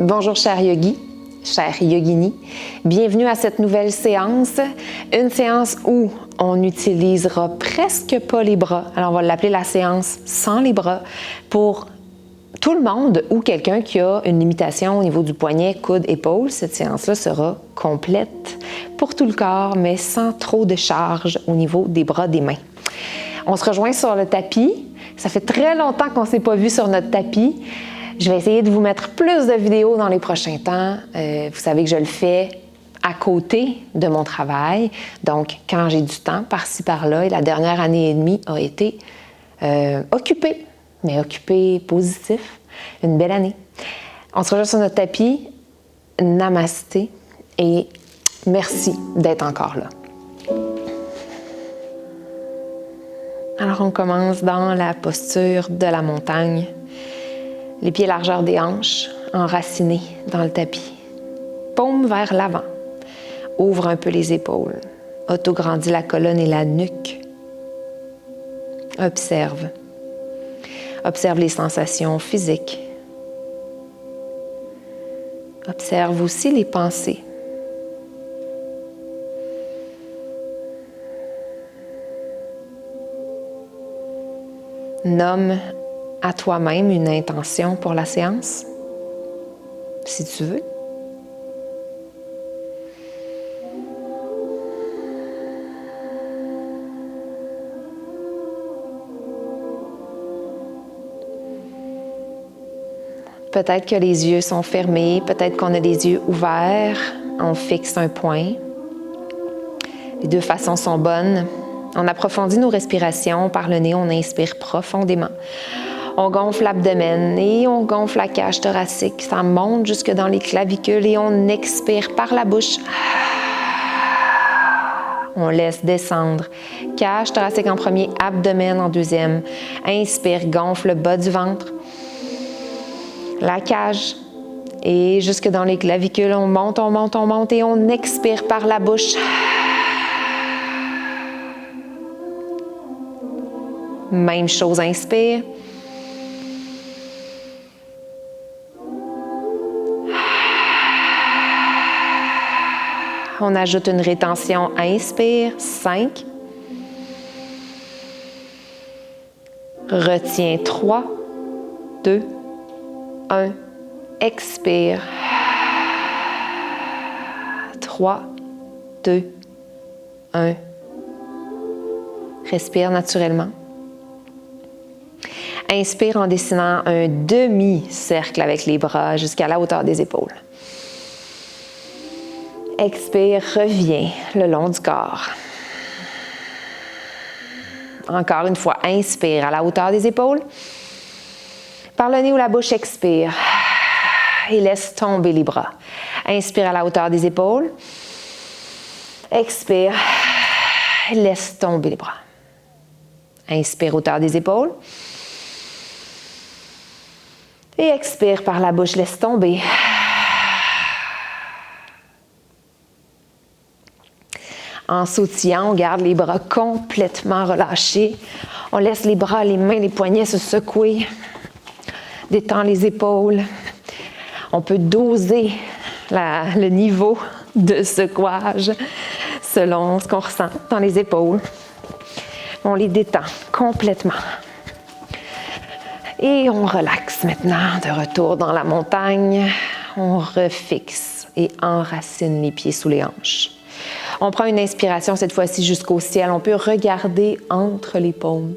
Bonjour cher yogi, chère yogini, bienvenue à cette nouvelle séance, une séance où on n'utilisera presque pas les bras. Alors on va l'appeler la séance sans les bras pour tout le monde ou quelqu'un qui a une limitation au niveau du poignet, coude, épaule. Cette séance-là sera complète pour tout le corps, mais sans trop de charge au niveau des bras, des mains. On se rejoint sur le tapis. Ça fait très longtemps qu'on ne s'est pas vu sur notre tapis. Je vais essayer de vous mettre plus de vidéos dans les prochains temps. Vous savez que je le fais à côté de mon travail. Donc, quand j'ai du temps, par-ci, par-là, et la dernière année et demie a été occupée, mais occupée positif. Une belle année. On se rejoint sur notre tapis. Namasté et merci d'être encore là. Alors, on commence dans la posture de la montagne. Les pieds largeur des hanches, enracinés dans le tapis. Paume vers l'avant. Ouvre un peu les épaules. Autograndis la colonne et la nuque. Observe. Observe les sensations physiques. Observe aussi les pensées. Nomme à toi-même une intention pour la séance, si tu veux. Peut-être que les yeux sont fermés, peut-être qu'on a les yeux ouverts, on fixe un point. Les deux façons sont bonnes. On approfondit nos respirations par le nez, on inspire profondément. On gonfle l'abdomen et on gonfle la cage thoracique. Ça monte jusque dans les clavicules et on expire par la bouche. On laisse descendre. Cage thoracique en premier, abdomen en deuxième. Inspire, gonfle le bas du ventre. La cage. Et jusque dans les clavicules, on monte, on monte, on monte et on expire par la bouche. Même chose, inspire. On ajoute une rétention, inspire, 5. Retiens, 3, 2, 1. Expire. 3, 2, 1. Respire naturellement. Inspire en dessinant un demi-cercle avec les bras jusqu'à la hauteur des épaules. Expire, reviens le long du corps. Encore une fois, inspire à la hauteur des épaules. Par le nez ou la bouche, expire. Et laisse tomber les bras. Inspire à la hauteur des épaules. Expire. Et laisse tomber les bras. Inspire, hauteur des épaules. Et expire par la bouche, laisse tomber. En sautillant, on garde les bras complètement relâchés. On laisse les bras, les mains, les poignets se secouer. Détend les épaules. On peut doser le niveau de secouage selon ce qu'on ressent dans les épaules. On les détend complètement. Et on relaxe maintenant, de retour dans la montagne. On refixe et enracine les pieds sous les hanches. On prend une inspiration cette fois-ci jusqu'au ciel. On peut regarder entre les paumes.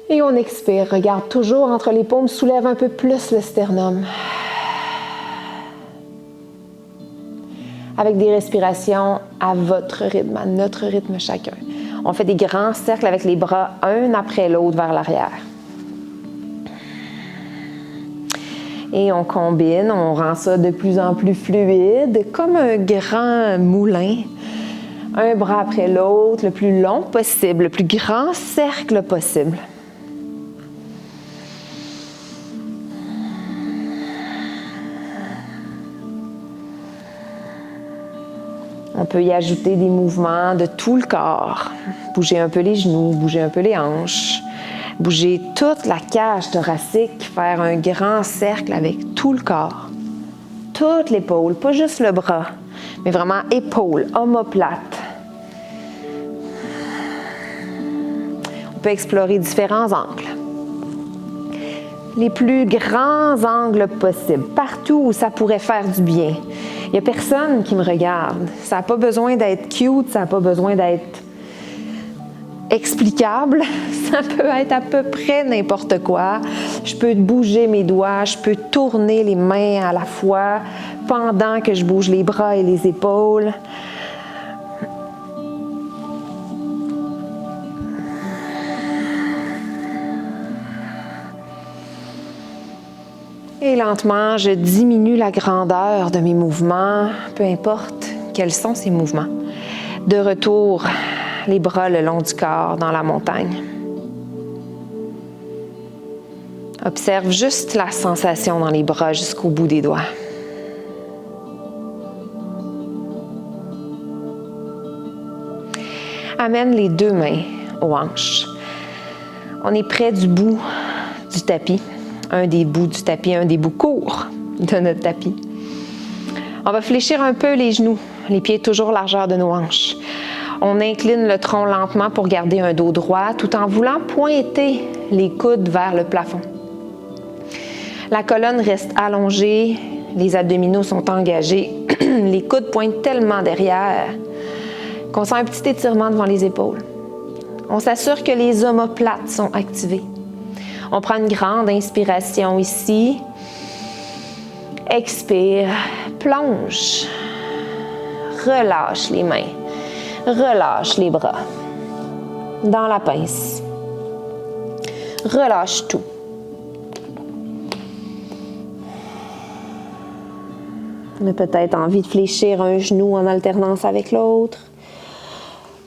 Et on expire. Regarde toujours entre les paumes. Soulève un peu plus le sternum. Avec des respirations à votre rythme, à notre rythme chacun. On fait des grands cercles avec les bras un après l'autre vers l'arrière. Et on combine, on rend ça de plus en plus fluide, comme un grand moulin. Un bras après l'autre, le plus long possible, le plus grand cercle possible. On peut y ajouter des mouvements de tout le corps. Bouger un peu les genoux, bouger un peu les hanches. Bouger toute la cage thoracique, faire un grand cercle avec tout le corps. Toute l'épaule, pas juste le bras, mais vraiment épaule, omoplate. On peut explorer différents angles. Les plus grands angles possibles, partout où ça pourrait faire du bien. Il n'y a personne qui me regarde. Ça n'a pas besoin d'être cute, ça n'a pas besoin d'être explicable. Ça peut être à peu près n'importe quoi. Je peux bouger mes doigts, je peux tourner les mains à la fois pendant que je bouge les bras et les épaules. Et lentement, je diminue la grandeur de mes mouvements, peu importe quels sont ces mouvements. De retour, les bras le long du corps dans la montagne. Observe juste la sensation dans les bras jusqu'au bout des doigts. Amène les deux mains aux hanches. On est près du bout du tapis. Un des bouts du tapis, un des bouts courts de notre tapis. On va fléchir un peu les genoux, les pieds toujours largeur de nos hanches. On incline le tronc lentement pour garder un dos droit tout en voulant pointer les coudes vers le plafond. La colonne reste allongée, les abdominaux sont engagés, les coudes pointent tellement derrière qu'on sent un petit étirement devant les épaules. On s'assure que les omoplates sont activés. On prend une grande inspiration ici. Expire, plonge. Relâche les mains. Relâche les bras. Dans la pince. Relâche tout. On a peut-être envie de fléchir un genou en alternance avec l'autre.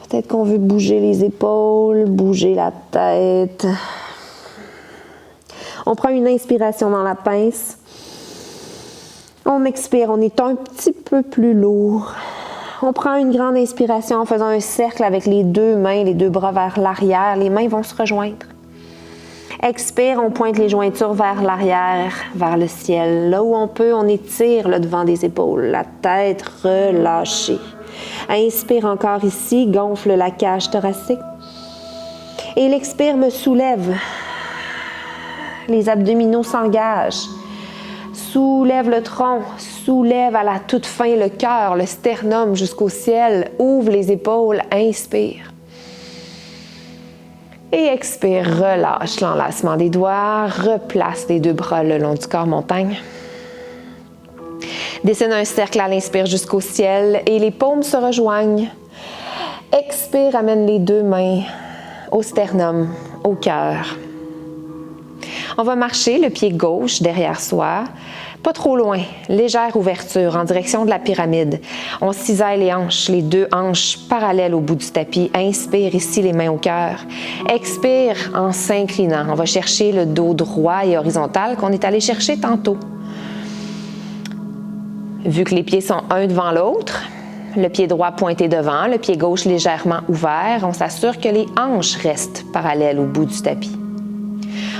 Peut-être qu'on veut bouger les épaules, bouger la tête. On prend une inspiration dans la pince. On expire, on est un petit peu plus lourd. On prend une grande inspiration en faisant un cercle avec les deux mains, les deux bras vers l'arrière. Les mains vont se rejoindre. Expire, on pointe les jointures vers l'arrière, vers le ciel. Là où on peut, on étire le devant des épaules, la tête relâchée. Inspire encore ici, gonfle la cage thoracique. Et l'expire me soulève. Les abdominaux s'engagent. Soulève le tronc, soulève à la toute fin le cœur, le sternum jusqu'au ciel. Ouvre les épaules, inspire. Et expire, relâche l'enlacement des doigts, replace les deux bras le long du corps, montagne. Dessine un cercle à l'inspire jusqu'au ciel et les paumes se rejoignent. Expire, amène les deux mains au sternum, au cœur. On va marcher le pied gauche derrière soi, pas trop loin, légère ouverture en direction de la pyramide. On cisaille les hanches, les deux hanches parallèles au bout du tapis. Inspire ici les mains au cœur. Expire en s'inclinant. On va chercher le dos droit et horizontal qu'on est allé chercher tantôt. Vu que les pieds sont un devant l'autre, le pied droit pointé devant, le pied gauche légèrement ouvert, on s'assure que les hanches restent parallèles au bout du tapis.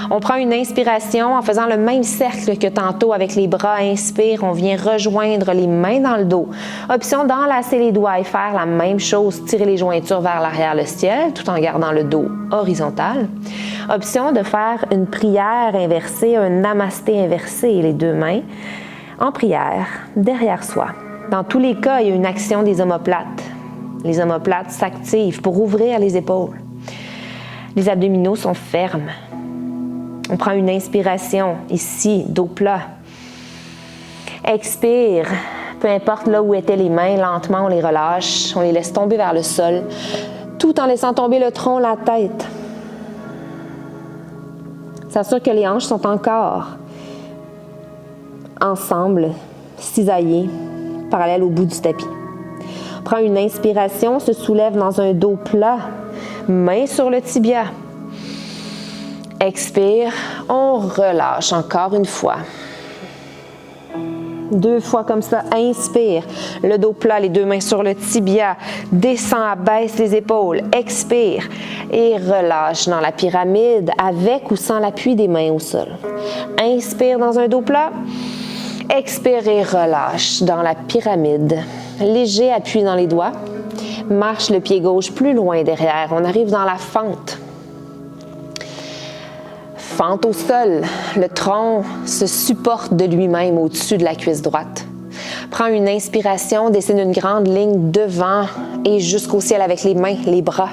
On prend une inspiration en faisant le même cercle que tantôt avec les bras. Inspire, on vient rejoindre les mains dans le dos. Option d'enlacer les doigts et faire la même chose, tirer les jointures vers l'arrière, le ciel, tout en gardant le dos horizontal. Option de faire une prière inversée, un namasté inversé, les deux mains en prière derrière soi. Dans tous les cas, il y a une action des omoplates. Les omoplates s'activent pour ouvrir les épaules. Les abdominaux sont fermes. On prend une inspiration ici, dos plat. Expire, peu importe là où étaient les mains, lentement on les relâche, on les laisse tomber vers le sol, tout en laissant tomber le tronc, la tête. S'assure que les hanches sont encore ensemble, cisaillées, parallèles au bout du tapis. On prend une inspiration, se soulève dans un dos plat, main sur le tibia. Expire, on relâche encore une fois. 2 fois comme ça. Inspire. Le dos plat, les 2 mains sur le tibia. Descends, abaisse les épaules. Expire. Et relâche dans la pyramide avec ou sans l'appui des mains au sol. Inspire dans un dos plat. Expire et relâche dans la pyramide. Léger appui dans les doigts. Marche le pied gauche plus loin derrière. On arrive dans la fente. Fente au sol. Le tronc se supporte de lui-même au-dessus de la cuisse droite. Prends une inspiration, dessine une grande ligne devant et jusqu'au ciel avec les mains, les bras.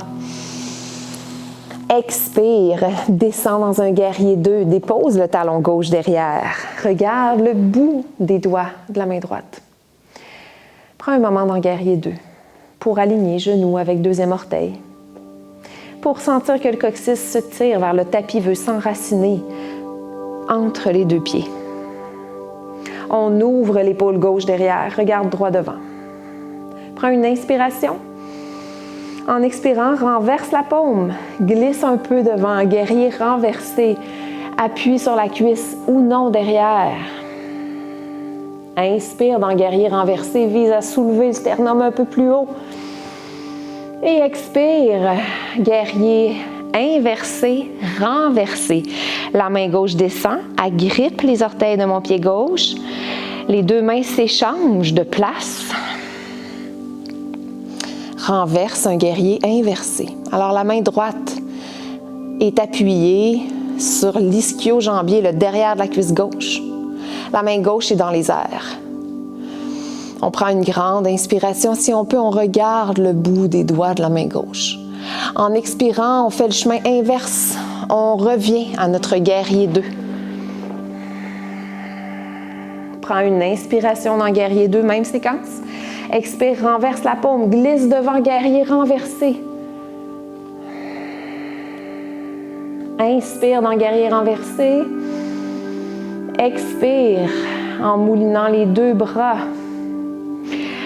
Expire, descends dans un guerrier 2, dépose le talon gauche derrière. Regarde le bout des doigts de la main droite. Prends un moment dans guerrier 2 pour aligner genoux avec 2e orteil. Pour sentir que le coccyx se tire vers le tapis, veut s'enraciner entre les 2 pieds. On ouvre l'épaule gauche derrière, regarde droit devant. Prends une inspiration. En expirant, renverse la paume, glisse un peu devant, guerrier renversé, appuie sur la cuisse ou non derrière. Inspire dans guerrier renversé, vise à soulever le sternum un peu plus haut. Et expire, guerrier inversé, renversé. La main gauche descend, agrippe les orteils de mon pied gauche. Les 2 mains s'échangent de place. Renverse un guerrier inversé. Alors la main droite est appuyée sur l'ischio-jambier, le derrière de la cuisse gauche. La main gauche est dans les airs. On prend une grande inspiration. Si on peut, on regarde le bout des doigts de la main gauche. En expirant, on fait le chemin inverse. On revient à notre guerrier 2. Prends une inspiration dans guerrier 2, même séquence. Expire, renverse la paume, glisse devant guerrier renversé. Inspire dans guerrier renversé. Expire en moulinant les 2 bras.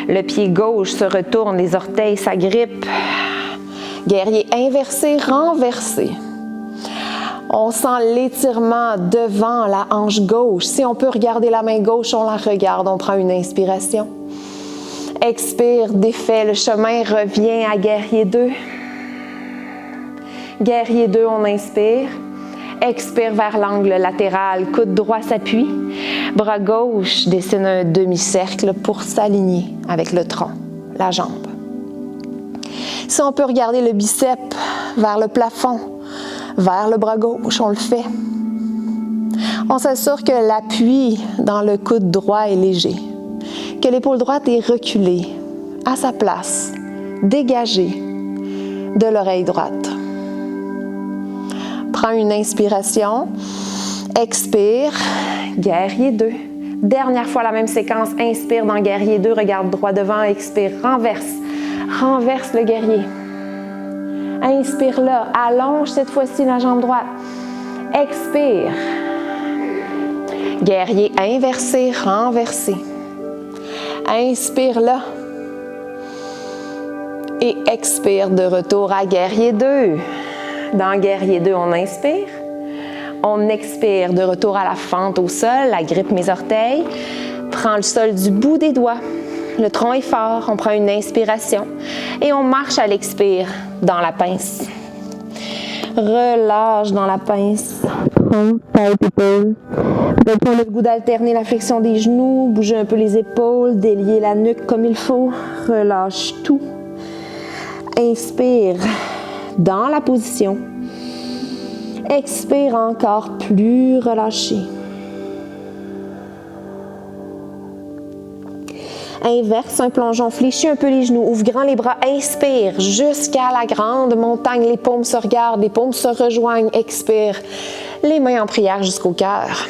Le pied gauche se retourne, les orteils s'agrippent. Guerrier inversé, renversé. On sent l'étirement devant la hanche gauche. Si on peut regarder la main gauche, on la regarde. On prend une inspiration. Expire, défait le chemin, revient à guerrier 2. Guerrier 2, on inspire. Expire vers l'angle latéral, coude droit s'appuie. Bras gauche dessine un demi-cercle pour s'aligner avec le tronc, la jambe. Si on peut regarder le biceps vers le plafond, vers le bras gauche, on le fait. On s'assure que l'appui dans le coude droit est léger, que l'épaule droite est reculée, à sa place, dégagée de l'oreille droite. Prends une inspiration, expire, guerrier 2. Dernière fois la même séquence, inspire dans guerrier 2, regarde droit devant, expire, renverse le guerrier. Inspire là, allonge cette fois-ci la jambe droite. Expire. Guerrier inversé, renversé. Inspire là. Et expire de retour à guerrier 2. Dans guerrier 2, on inspire. On expire de retour à la fente au sol, agrippe mes orteils. Prends le sol du bout des doigts. Le tronc est fort, on prend une inspiration et on marche à l'expire dans la pince. Relâche dans la pince. Tête, épaule. Peut-être qu'on a le goût d'alterner la flexion des genoux, bouger un peu les épaules, délier la nuque comme il faut. Relâche tout. Inspire dans la position. Expire encore plus relâché. Inverse un plongeon, fléchis un peu les genoux, ouvre grand les bras, inspire jusqu'à la grande montagne, les paumes se regardent, les paumes se rejoignent, expire, les mains en prière jusqu'au cœur.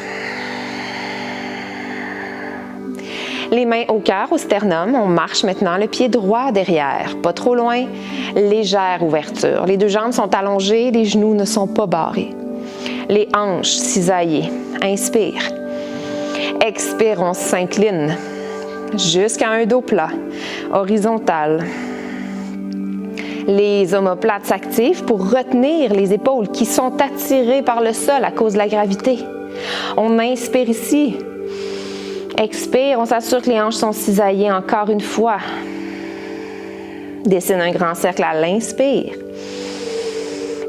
Les mains au cœur, au sternum, on marche maintenant le pied droit derrière, pas trop loin, légère ouverture. Les 2 jambes sont allongées, les genoux ne sont pas barrés. Les hanches cisaillées, inspire. Expire, on s'incline jusqu'à un dos plat, horizontal. Les omoplates s'activent pour retenir les épaules qui sont attirées par le sol à cause de la gravité. On inspire ici. Expire, on s'assure que les hanches sont cisaillées encore une fois. Dessine un grand cercle à l'inspire.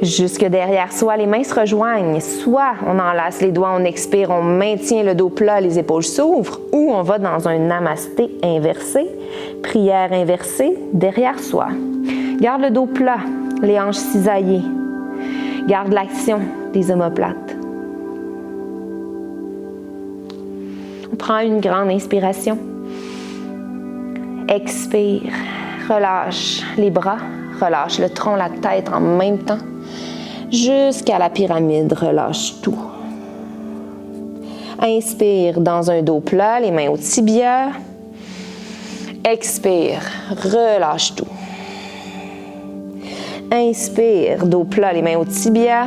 Jusque derrière soi, les mains se rejoignent. Soit on enlace les doigts, on expire, on maintient le dos plat, les épaules s'ouvrent, ou on va dans un namasté inversé, prière inversée, derrière soi. Garde le dos plat, les hanches cisaillées. Garde l'action des omoplates. On prend une grande inspiration. Expire. Relâche les bras, relâche le tronc, la tête en même temps. Jusqu'à la pyramide, relâche tout. Inspire dans un dos plat, les mains au tibia. Expire, relâche tout. Inspire, dos plat, les mains au tibia.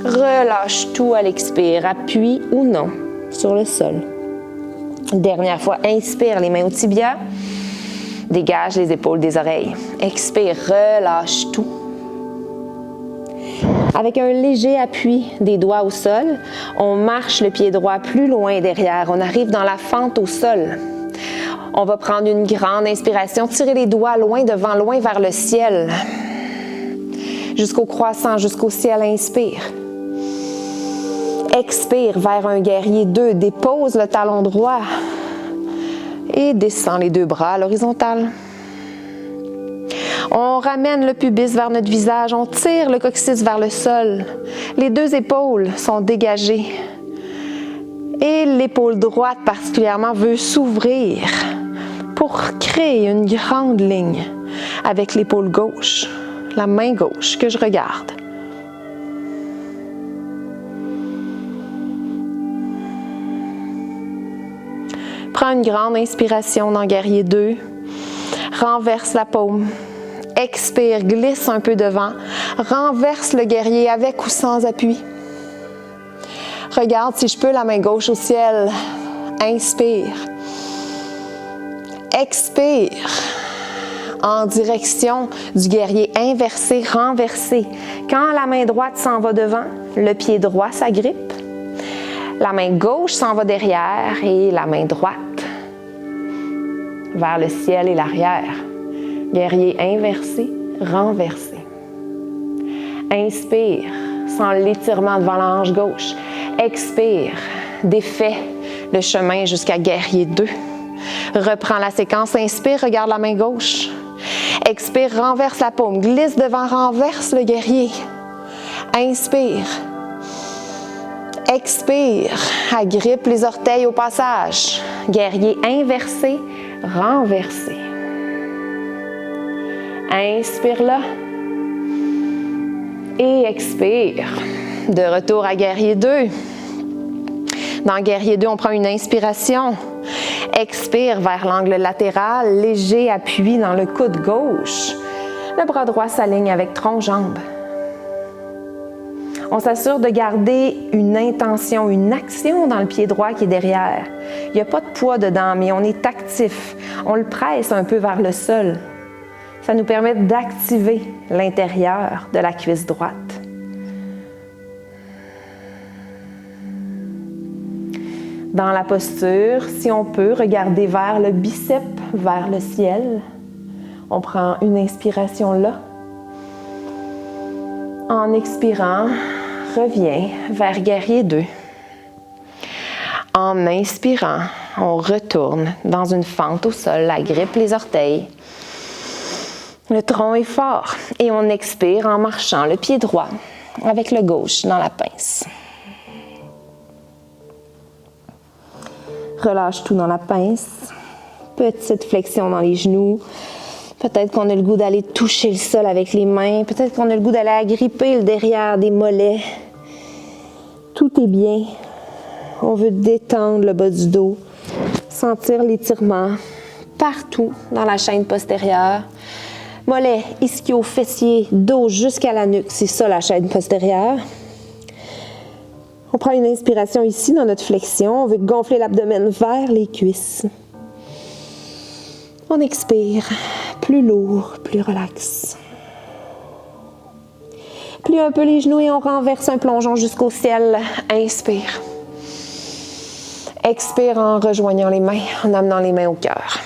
Relâche tout à l'expire, appuie ou non sur le sol. Dernière fois, inspire, les mains au tibia. Dégage les épaules des oreilles. Expire, relâche tout. Avec un léger appui des doigts au sol, on marche le pied droit plus loin derrière. On arrive dans la fente au sol. On va prendre une grande inspiration, tirer les doigts loin devant, loin vers le ciel. Jusqu'au croissant, jusqu'au ciel, inspire. Expire vers un guerrier 2, dépose le talon droit. Et descend les deux bras à l'horizontale. On ramène le pubis vers notre visage, on tire le coccyx vers le sol. Les deux épaules sont dégagées. Et l'épaule droite particulièrement veut s'ouvrir pour créer une grande ligne avec l'épaule gauche, la main gauche que je regarde. Prends une grande inspiration dans guerrier 2. Renverse la paume. Expire, glisse un peu devant. Renverse le guerrier avec ou sans appui. Regarde si je peux la main gauche au ciel. Inspire. Expire. En direction du guerrier inversé, renversé. Quand la main droite s'en va devant, le pied droit s'agrippe. La main gauche s'en va derrière et la main droite vers le ciel et l'arrière. Guerrier inversé, renversé. Inspire, sans l'étirement devant la hanche gauche. Expire, défais le chemin jusqu'à guerrier 2. Reprends la séquence, inspire, regarde la main gauche. Expire, renverse la paume, glisse devant, renverse le guerrier. Inspire. Expire, agrippe les orteils au passage. Guerrier inversé, renversé. Inspire là. Et expire. De retour à guerrier 2. Dans guerrier 2, on prend une inspiration. Expire vers l'angle latéral, léger appui dans le coude gauche. Le bras droit s'aligne avec tronc-jambe. On s'assure de garder une intention, une action dans le pied droit qui est derrière. Il n'y a pas de poids dedans, mais on est actif. On le presse un peu vers le sol. Ça nous permet d'activer l'intérieur de la cuisse droite. Dans la posture, si on peut, regarder vers le biceps, vers le ciel. On prend une inspiration là. En expirant, reviens vers guerrier 2. En inspirant, on retourne dans une fente au sol, agrippe les orteils. Le tronc est fort et on expire en marchant le pied droit avec le gauche dans la pince. Relâche tout dans la pince. Petite flexion dans les genoux. Peut-être qu'on a le goût d'aller toucher le sol avec les mains. Peut-être qu'on a le goût d'aller agripper le derrière des mollets. Tout est bien. On veut détendre le bas du dos. Sentir l'étirement partout dans la chaîne postérieure. Mollets, ischio, fessiers, dos jusqu'à la nuque. C'est ça la chaîne postérieure. On prend une inspiration ici dans notre flexion. On veut gonfler l'abdomen vers les cuisses. On expire, plus lourd, plus relax. Plie un peu les genoux et on renverse un plongeon jusqu'au ciel. Inspire. Expire en rejoignant les mains, en amenant les mains au cœur.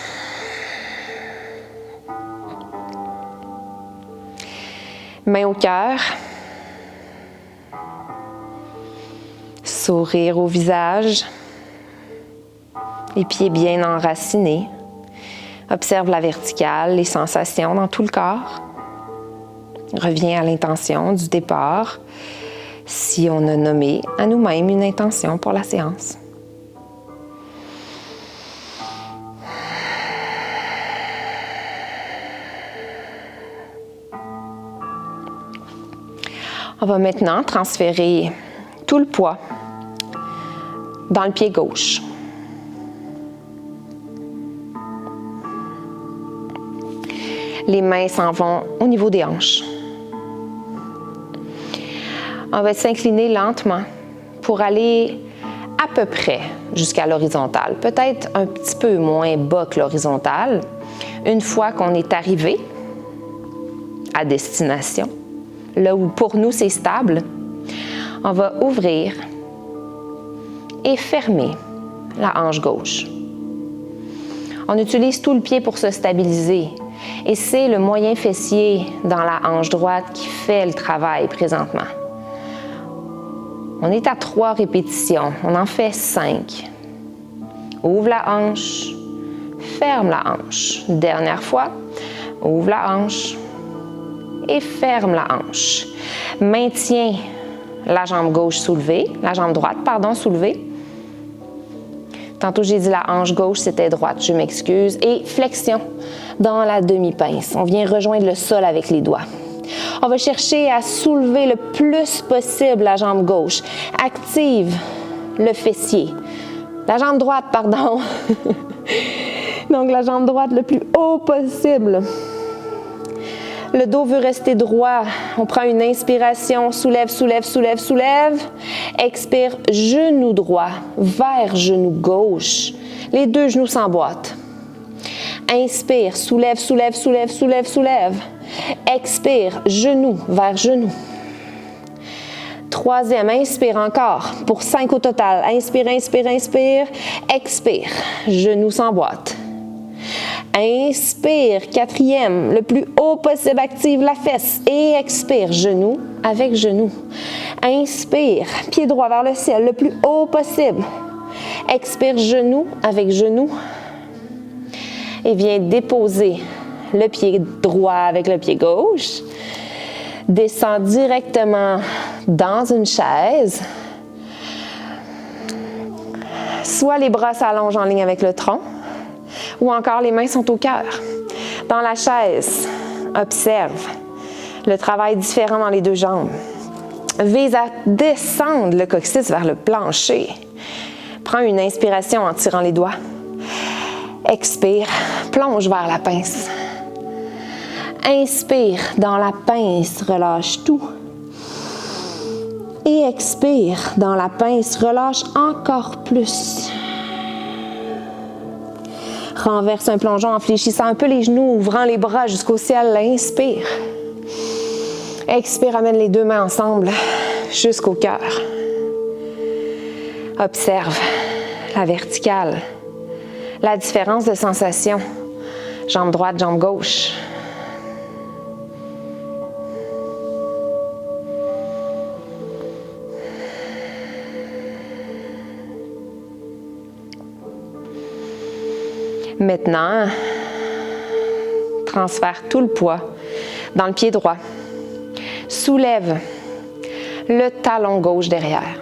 Mains au cœur. Sourire au visage. Les pieds bien enracinés. Observe la verticale, les sensations dans tout le corps. Reviens à l'intention du départ, si on a nommé à nous-mêmes une intention pour la séance. On va maintenant transférer tout le poids dans le pied gauche. Les mains s'en vont au niveau des hanches. On va s'incliner lentement pour aller à peu près jusqu'à l'horizontale, peut-être un petit peu moins bas que l'horizontale. Une fois qu'on est arrivé à destination, là où pour nous c'est stable, on va ouvrir et fermer la hanche gauche. On utilise tout le pied pour se stabiliser et c'est le moyen fessier dans la hanche droite qui fait le travail présentement. On est à 3 répétitions, on en fait 5. Ouvre la hanche, ferme la hanche. Dernière fois, ouvre la hanche et ferme la hanche. Maintiens la jambe gauche soulevée, la jambe droite, soulevée. Tantôt, j'ai dit la hanche gauche, c'était droite, je m'excuse. Et flexion dans la demi-pince. On vient rejoindre le sol avec les doigts. On va chercher à soulever le plus possible la jambe gauche. Active le fessier. La jambe droite, Donc, la jambe droite le plus haut possible. Le dos veut rester droit. On prend une inspiration, soulève, soulève, soulève, soulève. Expire, genou droit vers genou gauche. Les 2 genoux s'emboîtent. Inspire, soulève, soulève, soulève, soulève, soulève. Expire, genou vers genou. 3e, inspire encore pour 5 au total. Inspire, inspire, inspire. Expire, genou s'emboîte. Inspire, 4e, le plus haut possible, active la fesse. Et expire, genou avec genou. Inspire, pied droit vers le ciel, le plus haut possible. Expire, genou avec genou. Et viens déposer le pied droit avec le pied gauche. Descends directement dans une chaise. Soit les bras s'allongent en ligne avec le tronc, ou encore les mains sont au cœur. Dans la chaise, observe le travail différent dans les 2 jambes. Vise à descendre le coccyx vers le plancher. Prends une inspiration en tirant les doigts. Expire, plonge vers la pince. Inspire dans la pince, relâche tout. Et expire dans la pince, relâche encore plus. Renverse un plongeon en fléchissant un peu les genoux, ouvrant les bras jusqu'au ciel. Inspire. Expire, amène les 2 mains ensemble jusqu'au cœur. Observe la verticale, la différence de sensation. Jambe droite, jambe gauche. Maintenant, transfère tout le poids dans le pied droit. Soulève le talon gauche derrière.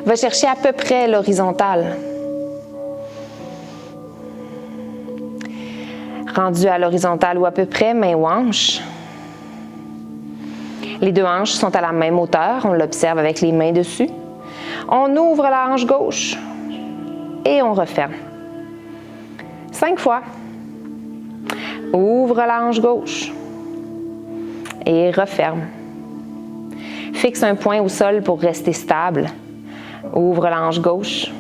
Va chercher à peu près l'horizontale. Rendu à l'horizontale ou à peu près, main ou hanche. Les 2 hanches sont à la même hauteur, on l'observe avec les mains dessus. On ouvre la hanche gauche et on referme. 5 fois. Ouvre la hanche gauche et referme. Fixe un point au sol pour rester stable. Ouvre la hanche gauche.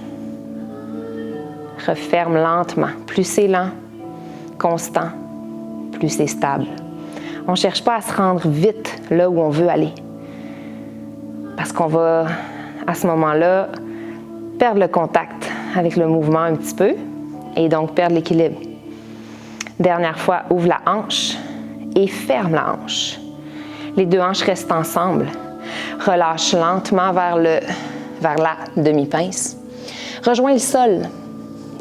Referme lentement. Plus c'est lent, constant, plus c'est stable. On ne cherche pas à se rendre vite là où on veut aller. Parce qu'on va, à ce moment-là, perdre le contact avec le mouvement un petit peu et donc perdre l'équilibre. Dernière fois, ouvre la hanche et ferme la hanche. Les deux hanches restent ensemble. Relâche lentement vers la demi-pince. Rejoins le sol.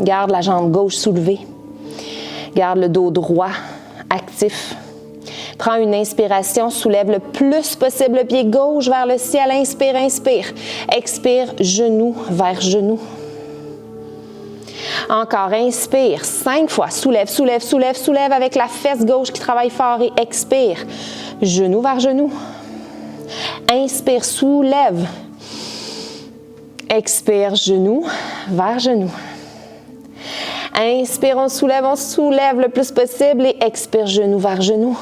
Garde la jambe gauche soulevée. Garde le dos droit actif. Prends une inspiration, soulève le plus possible le pied gauche vers le ciel. Inspire, inspire. Expire, genou vers genou. Encore, inspire. 5 fois. Soulève, soulève, soulève, soulève avec la fesse gauche qui travaille fort et expire. Genou vers genou. Inspire, soulève. Expire, genou vers genou. Inspire, on soulève le plus possible et expire, genou vers genou.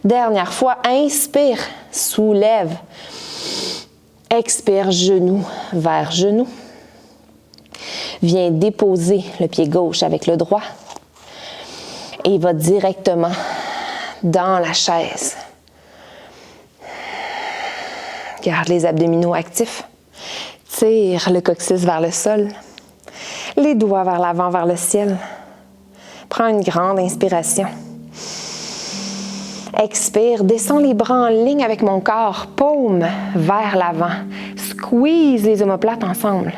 Dernière fois, inspire, soulève. Expire, genou vers genou. Viens déposer le pied gauche avec le droit et va directement dans la chaise. Garde les abdominaux actifs. Tire le coccyx vers le sol. Les doigts vers l'avant, vers le ciel. Prends une grande inspiration. Expire, descends les bras en ligne avec mon corps, paume vers l'avant. Squeeze les omoplates ensemble.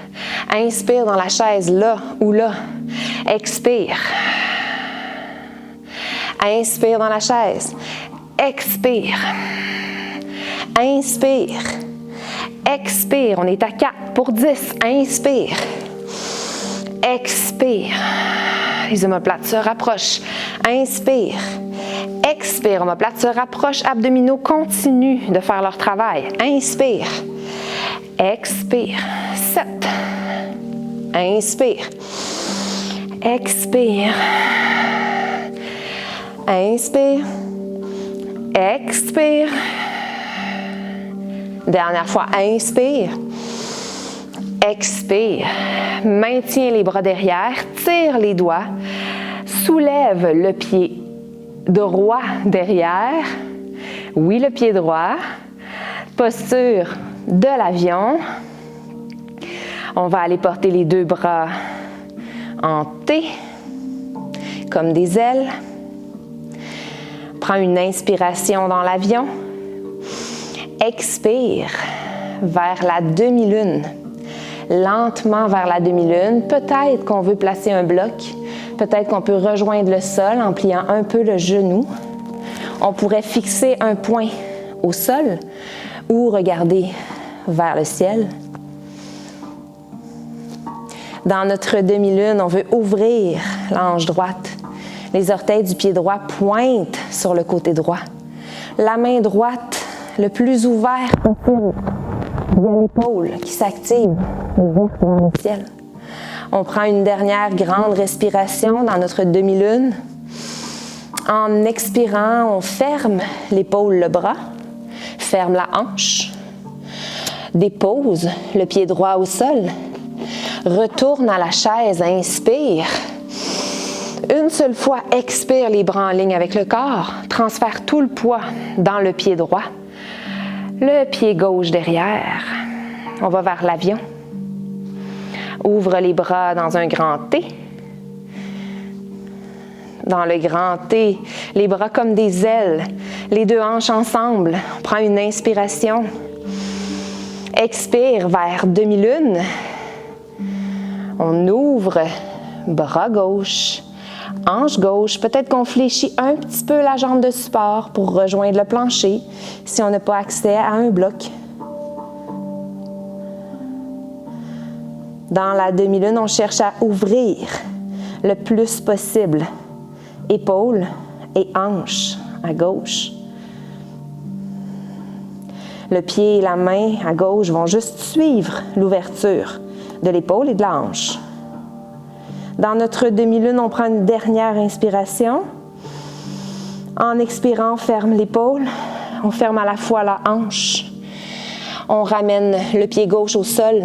Inspire dans la chaise, là ou là. Expire. Inspire dans la chaise. Expire. Inspire. Expire. On est à 4 pour 10. Inspire. Expire. Les omoplates se rapprochent. Inspire. Expire. Omoplates se rapprochent. Abdominaux continuent de faire leur travail. Inspire. Expire. 7. Inspire. Expire. Inspire. Expire. Dernière fois, inspire. Expire. Maintiens les bras derrière, tire les doigts, soulève le pied droit derrière. Oui, le pied droit. Posture de l'avion. On va aller porter les deux bras en T, comme des ailes. Prends une inspiration dans l'avion. Expire vers la demi-lune. Lentement vers la demi-lune. Peut-être qu'on veut placer un bloc. Peut-être qu'on peut rejoindre le sol en pliant un peu le genou. On pourrait fixer un point au sol ou regarder vers le ciel. Dans notre demi-lune, on veut ouvrir la hanche droite. Les orteils du pied droit pointent sur le côté droit. La main droite le plus ouvert possible. Via l'épaule qui s'active, vers le ciel. On prend une dernière grande respiration dans notre demi-lune. En expirant, on ferme l'épaule, le bras, ferme la hanche, dépose le pied droit au sol, retourne à la chaise, inspire. Une seule fois, expire les bras en ligne avec le corps, transfère tout le poids dans le pied droit. Le pied gauche derrière. On va vers l'avion. Ouvre les bras dans un grand T. Dans le grand T, les bras comme des ailes. Les deux hanches ensemble. On prend une inspiration. Expire vers demi-lune. On ouvre bras gauche. Hanche gauche, peut-être qu'on fléchit un petit peu la jambe de support pour rejoindre le plancher si on n'a pas accès à un bloc. Dans la demi-lune, on cherche à ouvrir le plus possible épaules et hanches à gauche. Le pied et la main à gauche vont juste suivre l'ouverture de l'épaule et de la hanche. Dans notre demi-lune, on prend une dernière inspiration. En expirant, on ferme l'épaule. On ferme à la fois la hanche. On ramène le pied gauche au sol.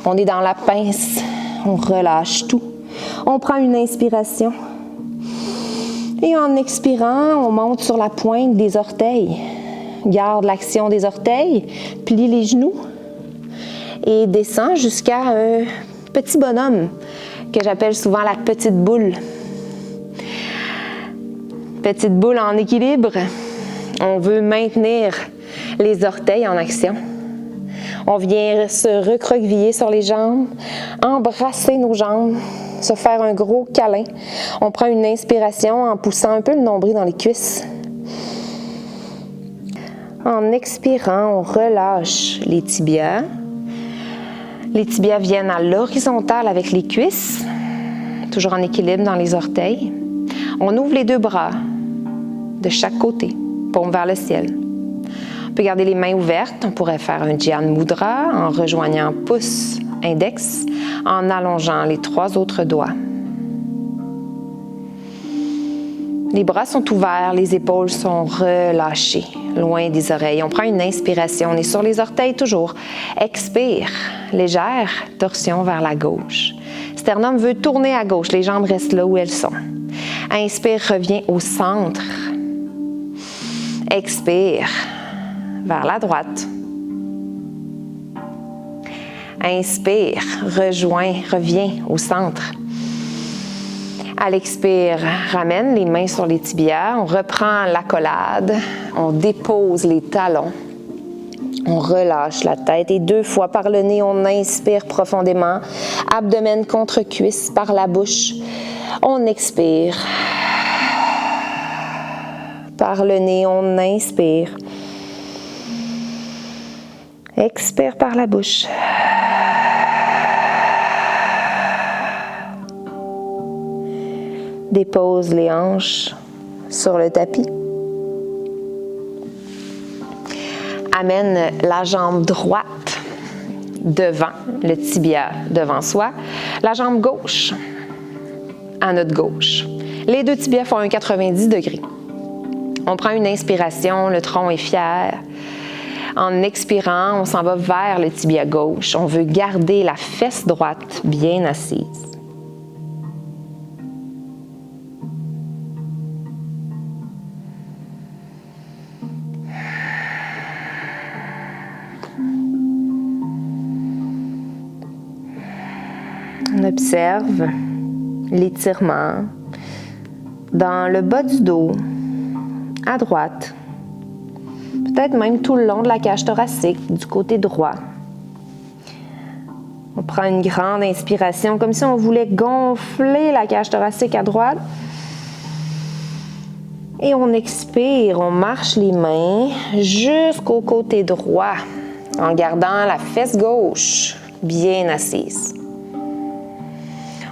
On est dans la pince. On relâche tout. On prend une inspiration. Et en expirant, on monte sur la pointe des orteils. Garde l'action des orteils. Plie les genoux. et descend jusqu'à un petit bonhomme que j'appelle souvent la petite boule. Petite boule en équilibre. On veut maintenir les orteils en action. On vient se recroqueviller sur les jambes, embrasser nos jambes, se faire un gros câlin. On prend une inspiration en poussant un peu le nombril dans les cuisses. En expirant, on relâche les tibias. Les tibias viennent à l'horizontale avec les cuisses, toujours en équilibre dans les orteils. On ouvre les deux bras de chaque côté, paume vers le ciel. On peut garder les mains ouvertes. On pourrait faire un Jnana Mudra en rejoignant pouce, index, en allongeant les 3 autres doigts. Les bras sont ouverts, les épaules sont relâchées, loin des oreilles. On prend une inspiration, on est sur les orteils toujours. Expire, légère torsion vers la gauche. Sternum veut tourner à gauche, les jambes restent là où elles sont. Inspire, reviens au centre. Expire, vers la droite. Inspire, reviens au centre. À l'expire, ramène les mains sur les tibias, on reprend l'accolade, on dépose les talons, on relâche la tête et 2 fois par le nez, on inspire profondément, abdomen contre cuisse par la bouche, on expire. Par le nez, on inspire. Expire par la bouche. Dépose les hanches sur le tapis. Amène la jambe droite devant, le tibia devant soi, la jambe gauche à notre gauche. Les 2 tibias font un 90 degrés. On prend une inspiration, le tronc est fier. En expirant, on s'en va vers le tibia gauche. On veut garder la fesse droite bien assise. On observe l'étirement dans le bas du dos, à droite, peut-être même tout le long de la cage thoracique, du côté droit. On prend une grande inspiration, comme si on voulait gonfler la cage thoracique à droite. Et on expire, on marche les mains jusqu'au côté droit, en gardant la fesse gauche bien assise.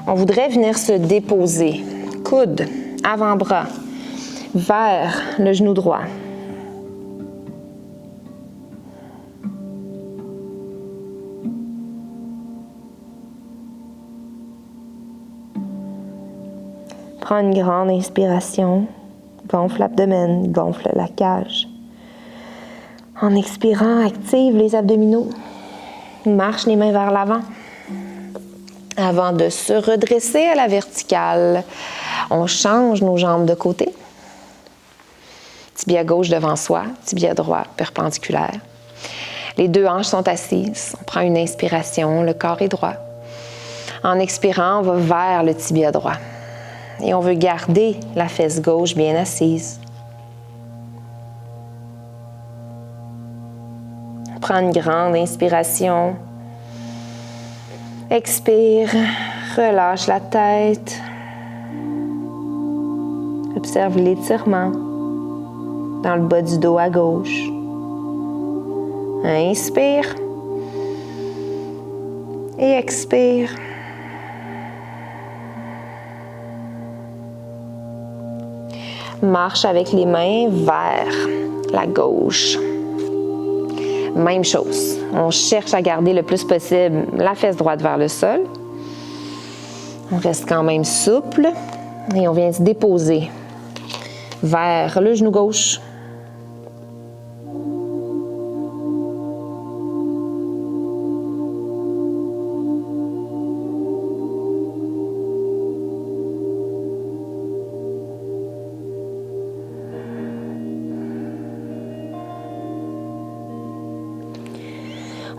On voudrait venir se déposer, coude, avant-bras, vers le genou droit. Prends une grande inspiration, gonfle l'abdomen, gonfle la cage. En expirant, active les abdominaux, marche les mains vers l'avant. Avant de se redresser à la verticale, on change nos jambes de côté. Tibia gauche devant soi, tibia droit perpendiculaire. Les 2 hanches sont assises. On prend une inspiration, le corps est droit. En expirant, on va vers le tibia droit. Et on veut garder la fesse gauche bien assise. On prend une grande inspiration. Expire, relâche la tête. Observe l'étirement dans le bas du dos à gauche. Inspire et expire. Marche avec les mains vers la gauche. Même chose. On cherche à garder le plus possible la fesse droite vers le sol. On reste quand même souple et on vient se déposer vers le genou gauche.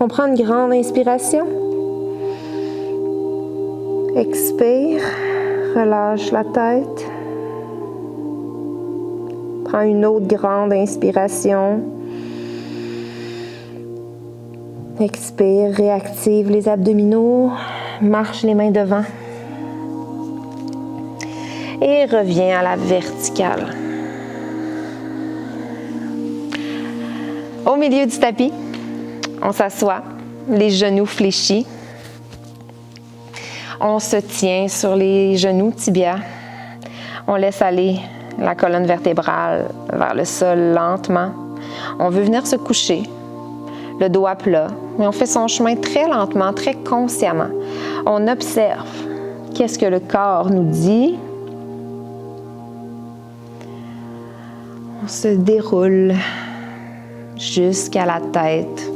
On prend une grande inspiration. Expire, relâche la tête. Prends une autre grande inspiration. Expire, réactive les abdominaux. Marche les mains devant. Et reviens à la verticale. Au milieu du tapis, on s'assoit, les genoux fléchis. On se tient sur les genoux, tibias. On laisse aller la colonne vertébrale vers le sol lentement. On veut venir se coucher, le dos à plat, mais on fait son chemin très lentement, très consciemment. On observe qu'est-ce que le corps nous dit. On se déroule jusqu'à la tête.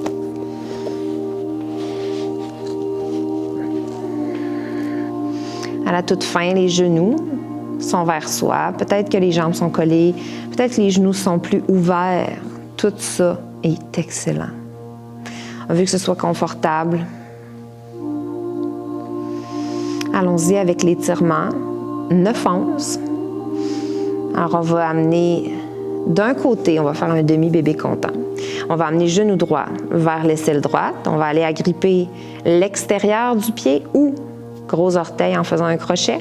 À la toute fin, les genoux sont vers soi. Peut-être que les jambes sont collées. Peut-être que les genoux sont plus ouverts. Tout ça est excellent. On veut que ce soit confortable. Allons-y avec l'étirement. 9/11. Alors, on va amener d'un côté, on va faire un demi-bébé content. On va amener genou droit vers l'aisselle droite. On va aller agripper l'extérieur du pied ou gros orteil en faisant un crochet.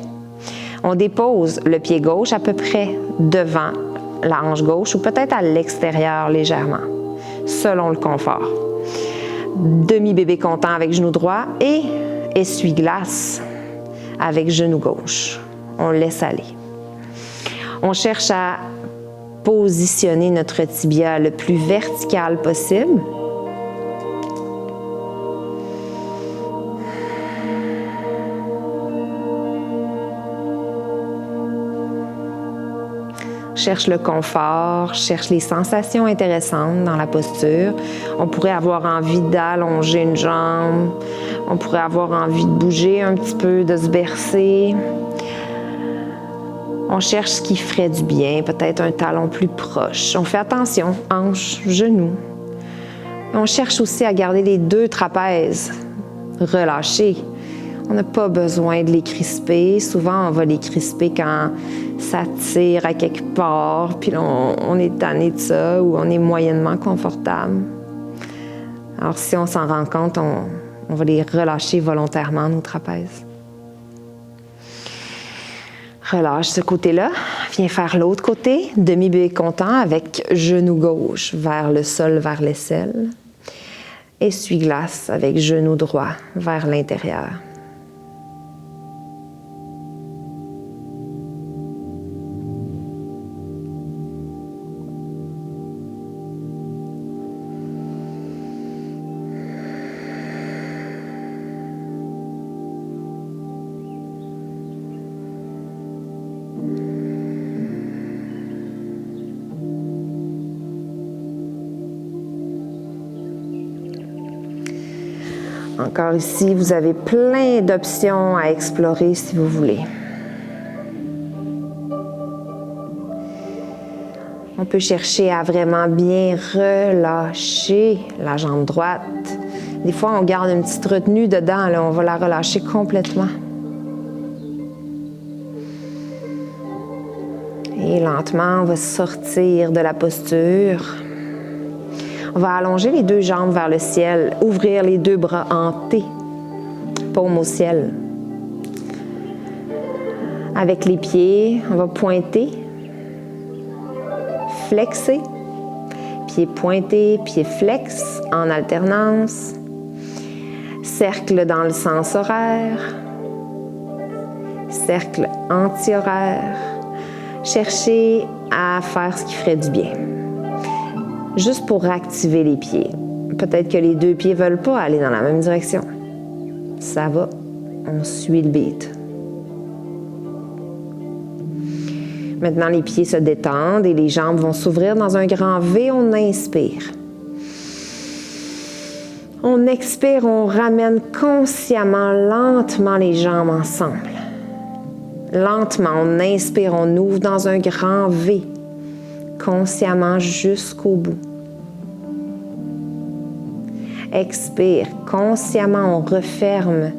On dépose le pied gauche à peu près devant la hanche gauche ou peut-être à l'extérieur légèrement, selon le confort. Demi-bébé content avec genou droit et essuie-glace avec genou gauche. On laisse aller. On cherche à positionner notre tibia le plus vertical possible. Cherche le confort, cherche les sensations intéressantes dans la posture. On pourrait avoir envie d'allonger une jambe, on pourrait avoir envie de bouger un petit peu, de se bercer. On cherche ce qui ferait du bien, peut-être un talon plus proche. On fait attention, hanche, genou. On cherche aussi à garder les deux trapèzes relâchés. On n'a pas besoin de les crisper. Souvent, on va les crisper quand ça tire à quelque part, puis là, on est tanné de ça ou on est moyennement confortable. Alors, si on s'en rend compte, on va les relâcher volontairement, nos trapèzes. Relâche ce côté-là. Viens faire l'autre côté. Demi-bébé content avec genou gauche vers le sol, vers l'aisselle. Essuie-glace avec genou droit vers l'intérieur. Encore ici, vous avez plein d'options à explorer si vous voulez. On peut chercher à vraiment bien relâcher la jambe droite. Des fois, on garde une petite retenue dedans, là, on va la relâcher complètement. Et lentement, on va sortir de la posture. On va allonger les deux jambes vers le ciel, ouvrir les deux bras en T, paume au ciel. Avec les pieds, on va pointer, flexer, pied pointé, pied flex en alternance, cercle dans le sens horaire, cercle anti-horaire. Cherchez à faire ce qui ferait du bien. Juste pour activer les pieds. Peut-être que les deux pieds ne veulent pas aller dans la même direction. Ça va, on suit le beat. Maintenant, les pieds se détendent et les jambes vont s'ouvrir dans un grand V. On inspire. On expire, on ramène consciemment, lentement les jambes ensemble. Lentement, on inspire, on ouvre dans un grand V. Consciemment jusqu'au bout. Expire. Consciemment, on referme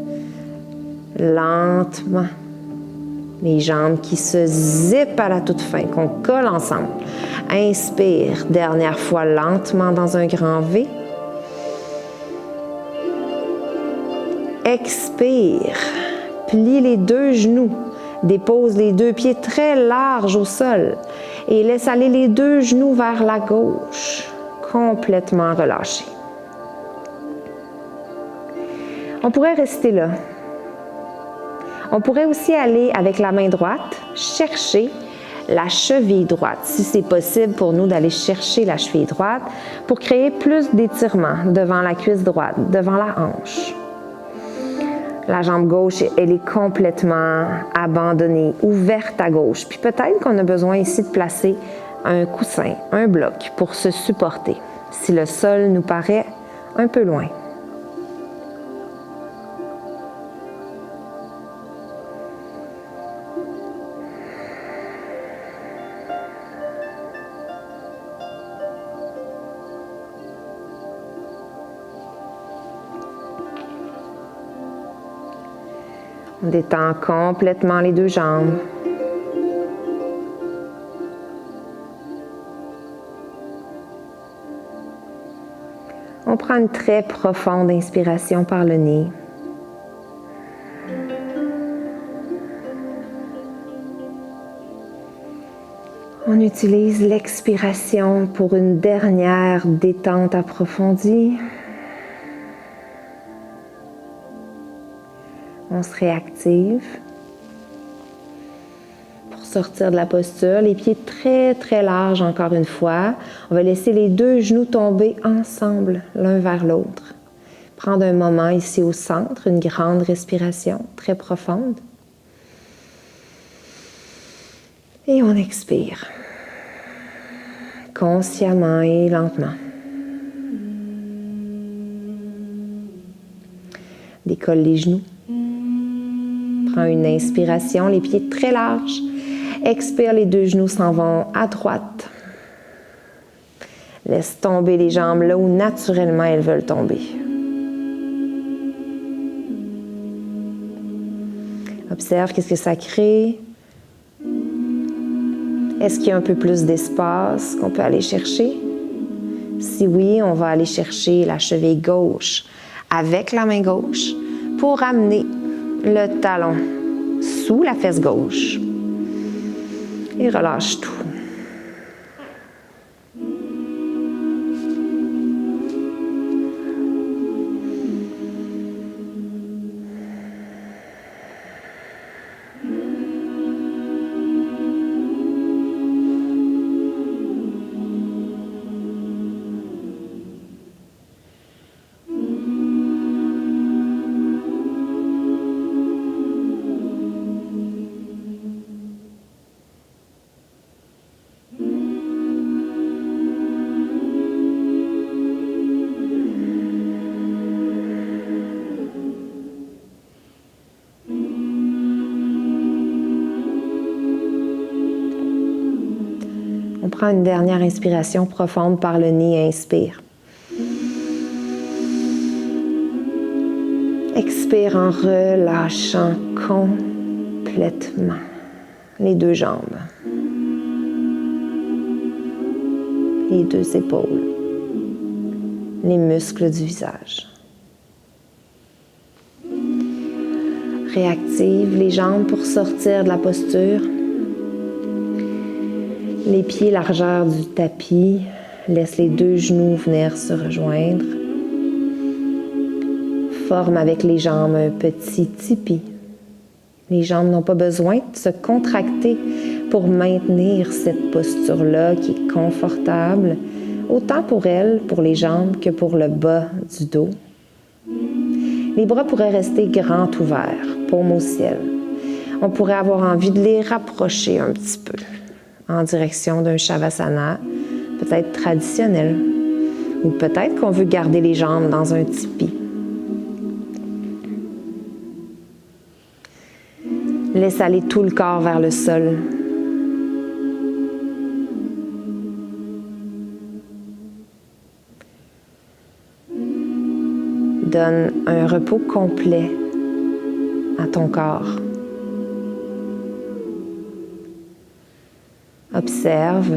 lentement les jambes qui se zippent à la toute fin, qu'on colle ensemble. Inspire. Dernière fois, lentement dans un grand V. Expire. Plie les deux genoux. Dépose les deux pieds très larges au sol et laisse aller les deux genoux vers la gauche, complètement relâchés. On pourrait rester là. On pourrait aussi aller avec la main droite, chercher la cheville droite, si c'est possible pour nous d'aller chercher la cheville droite pour créer plus d'étirement devant la cuisse droite, devant la hanche. La jambe gauche, elle est complètement abandonnée, ouverte à gauche. Puis peut-être qu'on a besoin ici de placer un coussin, un bloc pour se supporter, si le sol nous paraît un peu loin. On détend complètement les deux jambes. On prend une très profonde inspiration par le nez. On utilise l'expiration pour une dernière détente approfondie. On se réactive pour sortir de la posture. Les pieds très, très larges encore une fois. On va laisser les deux genoux tomber ensemble, l'un vers l'autre. Prendre un moment ici au centre, une grande respiration très profonde. Et on expire. Consciemment et lentement. Décolle les genoux. Prends une inspiration, les pieds très larges. Expire, les deux genoux s'en vont à droite. Laisse tomber les jambes là où naturellement elles veulent tomber. Observe qu'est-ce que ça crée. Est-ce qu'il y a un peu plus d'espace qu'on peut aller chercher? Si oui, on va aller chercher la cheville gauche avec la main gauche pour amener le talon sous la fesse gauche. Et relâche tout. On prend une dernière inspiration profonde par le nez. Inspire. Expire en relâchant complètement les deux jambes, les deux épaules, les muscles du visage. Réactive les jambes pour sortir de la posture. Les pieds largeur du tapis, laisse les deux genoux venir se rejoindre. Forme avec les jambes un petit tipi. Les jambes n'ont pas besoin de se contracter pour maintenir cette posture-là qui est confortable, autant pour elles, pour les jambes, que pour le bas du dos. Les bras pourraient rester grands ouverts, paume au ciel. On pourrait avoir envie de les rapprocher un petit peu en direction d'un Shavasana, peut-être traditionnel, ou peut-être qu'on veut garder les jambes dans un tipi. Laisse aller tout le corps vers le sol. donne un repos complet à ton corps. Observe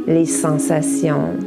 les sensations.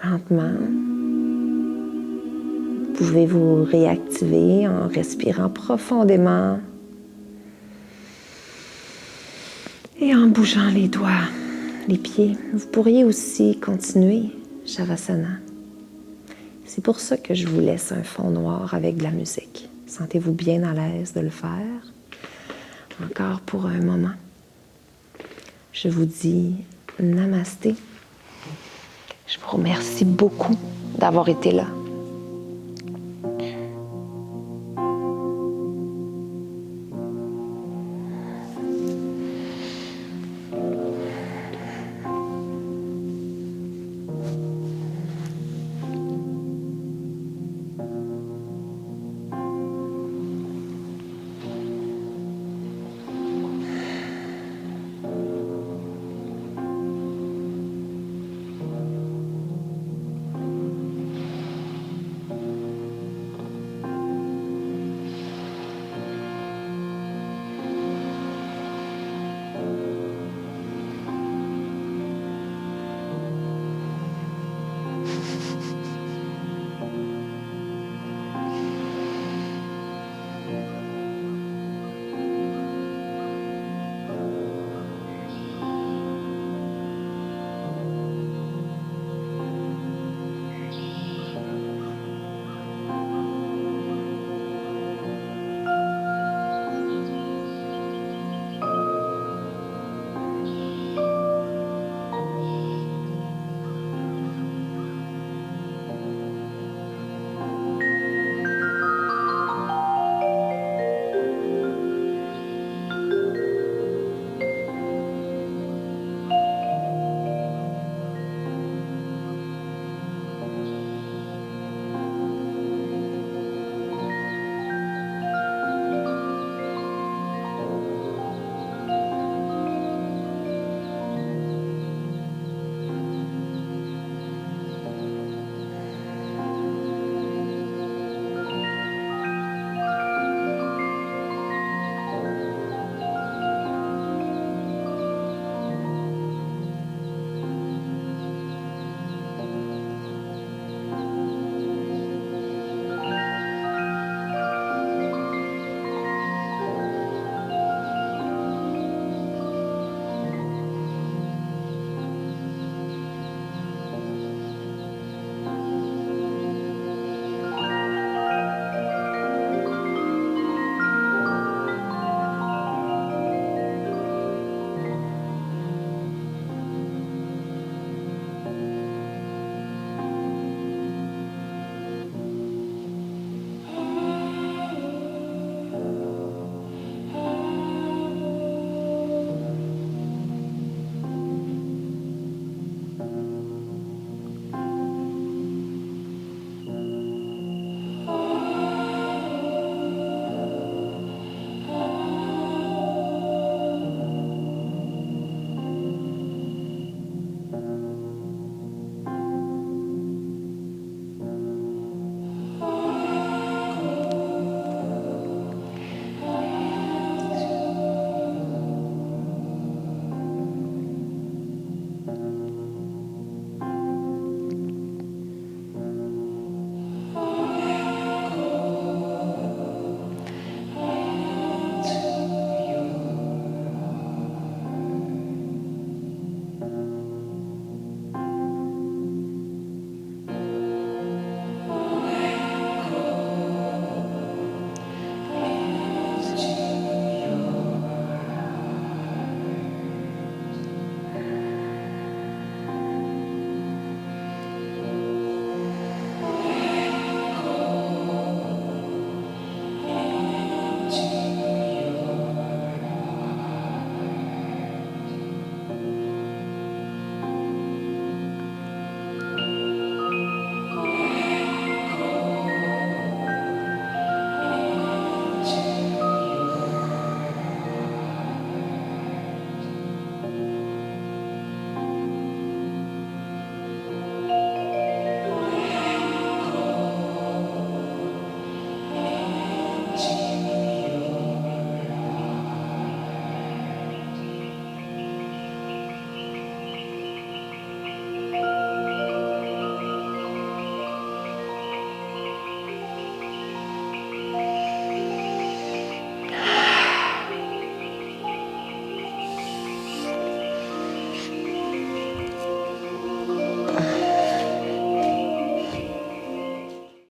Lentement, vous pouvez vous réactiver en respirant profondément et en bougeant les doigts, les pieds. Vous pourriez aussi continuer Shavasana. C'est pour ça que je vous laisse un fond noir avec de la musique. Sentez-vous bien à l'aise de le faire. Encore pour un moment. Je vous dis Namasté. Je vous remercie beaucoup d'avoir été là.